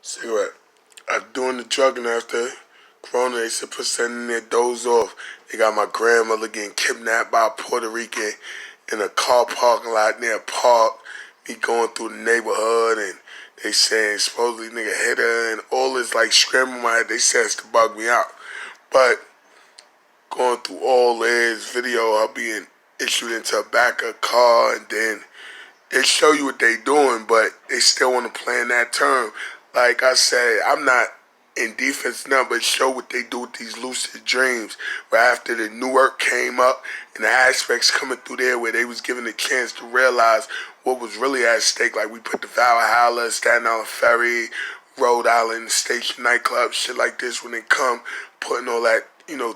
Cigarette. I was doing the drugging after Corona. They said put something in there, doze off. They got my grandmother getting kidnapped by a Puerto Rican in a car parking lot near a park. Me going through the neighborhood and they saying supposedly nigga hit her and all this like screaming my head. They said it's to bug me out. But going through all this video, her being issued into a back of a car and then they show you what they doing, but they still want to play in that term. Like I said, I'm not in defense now, but show what they do with these lucid dreams. Where after the Newark came up and the aspects coming through there where they was given a chance to realize what was really at stake. Like we put the Valhalla, Staten Island Ferry, Rhode Island Station nightclub, shit like this when they come, putting all that,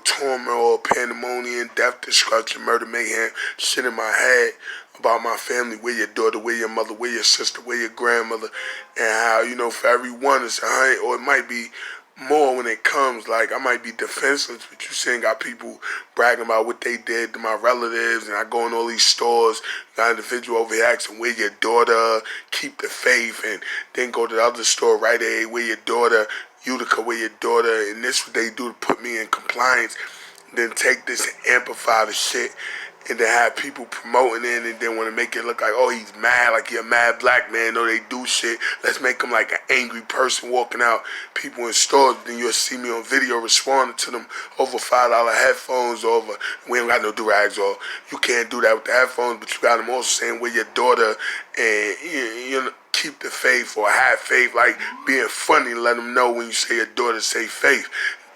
turmoil, pandemonium, death, destruction, murder, mayhem, shit in my head about my family, where your daughter, where your mother, where your sister, where your grandmother, and how, for every one it's 100, or it might be more when it comes. Like, I might be defenseless, but you seeing got people bragging about what they did to my relatives, and I go in all these stores, got an individual over here asking, where your daughter, keep the faith, and then go to the other store, right, hey, where your daughter, Utica, where your daughter, and this what they do to put me in compliance, then take this and amplify the shit, and then have people promoting it and then want to make it look like, oh, he's mad, like he a mad black man, no, they do shit. Let's make him like an angry person walking out people in stores. Then you'll see me on video responding to them over $5 headphones, over, we ain't got no do-rags, or you can't do that with the headphones, but you got them also saying where your daughter, and keep the faith or have faith, like being funny, let them know when you say your daughter, say faith.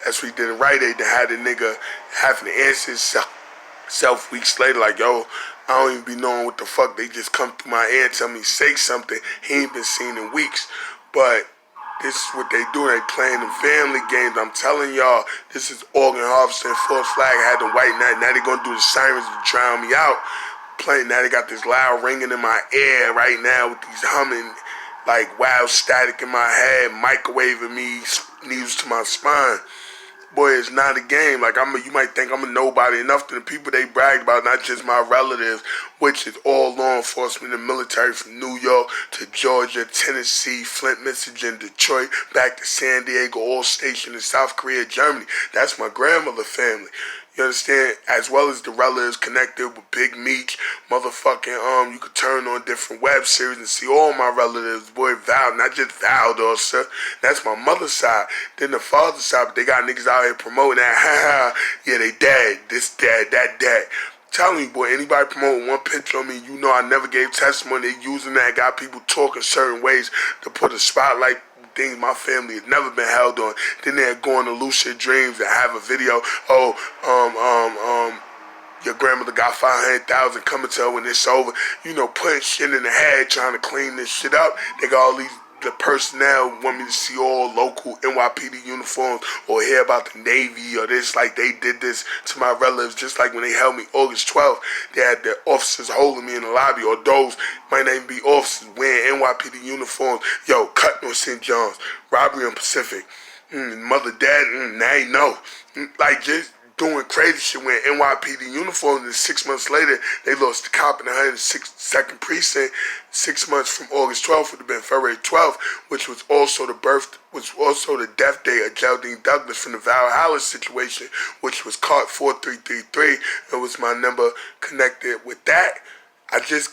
That's what he did in Rite Aid, to have the nigga having to answer himself weeks later, like, yo, I don't even be knowing what the fuck. They just come through my ear and tell me say something he ain't been seen in weeks. But this is what they do. They playing them family games. I'm telling y'all, this is Organ Harvester and Full Flag. I had the white night. Now they gonna do the sirens to drown me out. Playing now, they got this loud ringing in my ear right now with these humming, like wild static in my head, microwaving me, needles to my spine. Boy, it's not a game. Like, you might think I'm a nobody. Enough to the people they bragged about, not just my relatives, which is all law enforcement and military from New York to Georgia, Tennessee, Flint, Michigan, Detroit, back to San Diego, all stationed in South Korea, Germany. That's my grandmother family. You understand? As well as the relatives connected with Big Meech, motherfucking, you could turn on different web series and see all my relatives. Boy, Val, not just Val, though, sir. That's my mother's side. Then the father's side, but they got niggas out here promoting that, yeah, they dad, this dad, that dad. Telling you, boy, anybody promoting one picture on me, I never gave testimony. They using that, got people talking certain ways to put a spotlight, things my family has never been held on. Then they're going to lucid dreams and have a video. Oh, your grandmother got 500,000 coming to her when it's over. Putting shit in the head, trying to clean this shit up. They got all these. The personnel want me to see all local NYPD uniforms or hear about the Navy or this, like they did this to my relatives, just like when they held me August 12th, they had the officers holding me in the lobby, or those might not even be officers wearing NYPD uniforms. Yo, cutting on St. John's, robbery on Pacific, mother, dad, now you know. Like just doing crazy shit wearing NYPD uniforms, and 6 months later, they lost the cop in the 102nd precinct. 6 months from August 12th would have been February 12th, which was also the death day of Geraldine Douglas from the Valhalla situation, which was caught 4333. It was my number connected with that. I just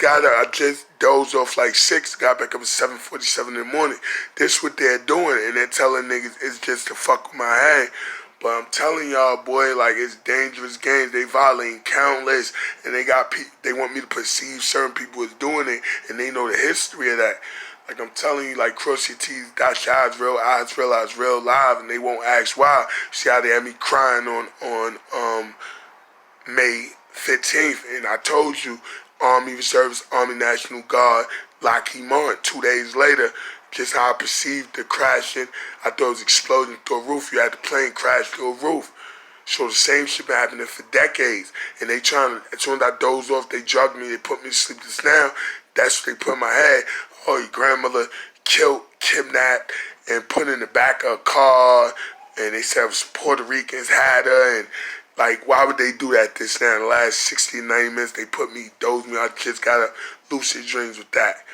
dozed off like 6, got back up at 7:47 in the morning. This what they're doing, and they're telling niggas it's just to fuck with my head. But I'm telling y'all, boy, like, it's dangerous games. They violating countless, and they want me to perceive certain people as doing it, and they know the history of that. Like, I'm telling you, like, cross your T's, dot your eyes real live, and they won't ask why. See how they had me crying on May 15th, and I told you, Army Reserves, Army National Guard, Lockheed Martin. 2 days later, just how I perceived the crashing, I thought it was exploding through a roof. You had the plane crash through a roof. So the same shit been happening for decades. And they trying to, as soon as I doze off, they drugged me, they put me to sleep just now. That's what they put in my head. Oh, your grandmother killed, kidnapped, and put in the back of a car. And they said it was Puerto Ricans had her. And like, why would they do that this now? In the last 60 to 90 minutes, they put me, dozed me. I just got a lucid dreams with that.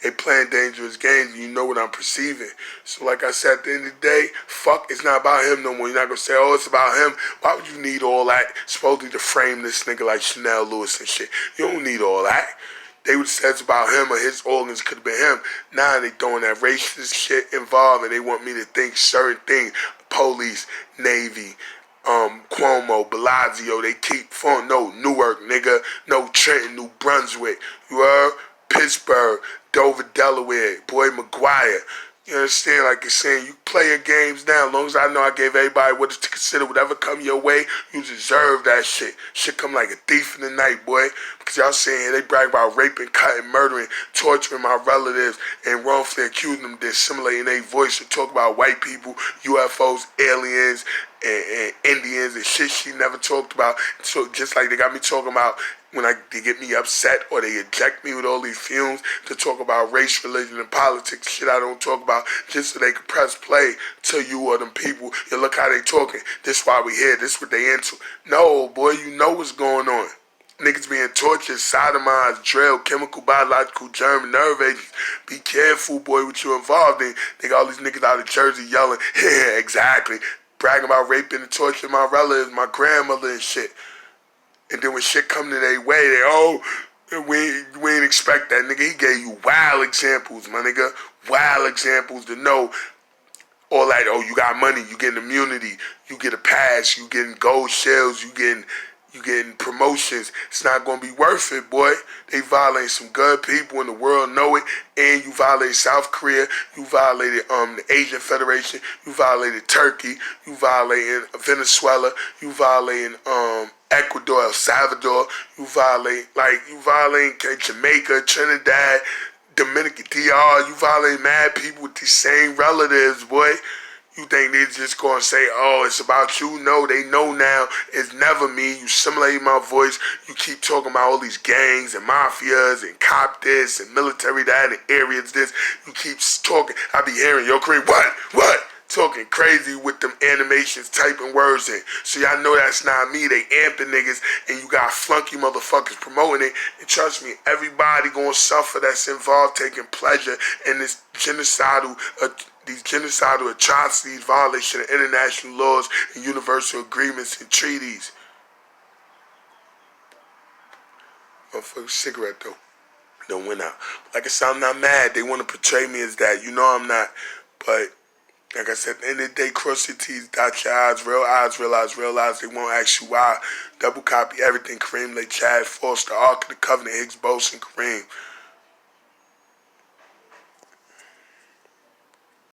They playing dangerous games, and you know what I'm perceiving. So like I said, at the end of the day, fuck, it's not about him no more. You're not gonna say, oh, it's about him. Why would you need all that supposedly to frame this nigga like Chanel Lewis and shit? You don't need all that. They would say it's about him or his organs could have been him. Now they throwing that racist shit involved and they want me to think certain things. Police, Navy, Cuomo, Bellagio, they keep phone. No, Newark, nigga. No, Trenton, New Brunswick. You heard? Pittsburgh, Dover, Delaware, Boy McGuire. You understand? Like you're saying, you play your games now. As long as I know I gave everybody what to consider, whatever come your way, you deserve that shit. Shit come like a thief in the night, boy. Because y'all saying they brag about raping, cutting, murdering, torturing my relatives, and wrongfully accusing them of dissimulating their voice to talk about white people, UFOs, aliens, and Indians and shit she never talked about. So just like they got me talking about when they get me upset or they eject me with all these fumes to talk about race, religion, and politics, shit I don't talk about, just so they can press play to you or them people. You look how they talking. This why we here. This what they into. No, boy, you know what's going on. Niggas being tortured, sodomized, drilled, chemical, biological, germ, nerve agents. Be careful, boy, what you involved in. They got all these niggas out of Jersey yelling, yeah, exactly. Bragging about raping and torturing my relatives, my grandmother and shit. And then when shit come to their way, we ain't expect that, nigga. He gave you wild examples, my nigga. Wild examples to know all that, oh, you got money, you getting immunity, you get a pass, you getting gold shells, you getting promotions. It's not gonna be worth it, boy. They violate some good people in the world, know it, and you violated South Korea, you violated the Asian Federation, you violated Turkey, you violated Venezuela, you violated Ecuador, El Salvador, you violating Jamaica, Trinidad, Dominican DR, you violate mad people with these same relatives, boy. You think they just gonna say, oh, it's about you? No, they know now. It's never me. You simulate my voice. You keep talking about all these gangs and mafias and cop this and military that and areas this. You keep talking. I be hearing, yo, Kareem, what? Talking crazy with them animations, typing words in. So y'all know that's not me. They amping niggas and you got flunky motherfuckers promoting it. And trust me, everybody gonna suffer that's involved taking pleasure in this these genocidal atrocities, violation of international laws and universal agreements and treaties. Motherfucker, cigarette though. Don't win out. Like I said, I'm not mad. They want to portray me as that. You know I'm not. But like I said, at the end of the day, cross your T's, dot your eyes, realize they won't ask you why. Double copy everything, Kareem, Lay Chad, Foster, Ark of the Covenant, Higgs, Boson, Kareem.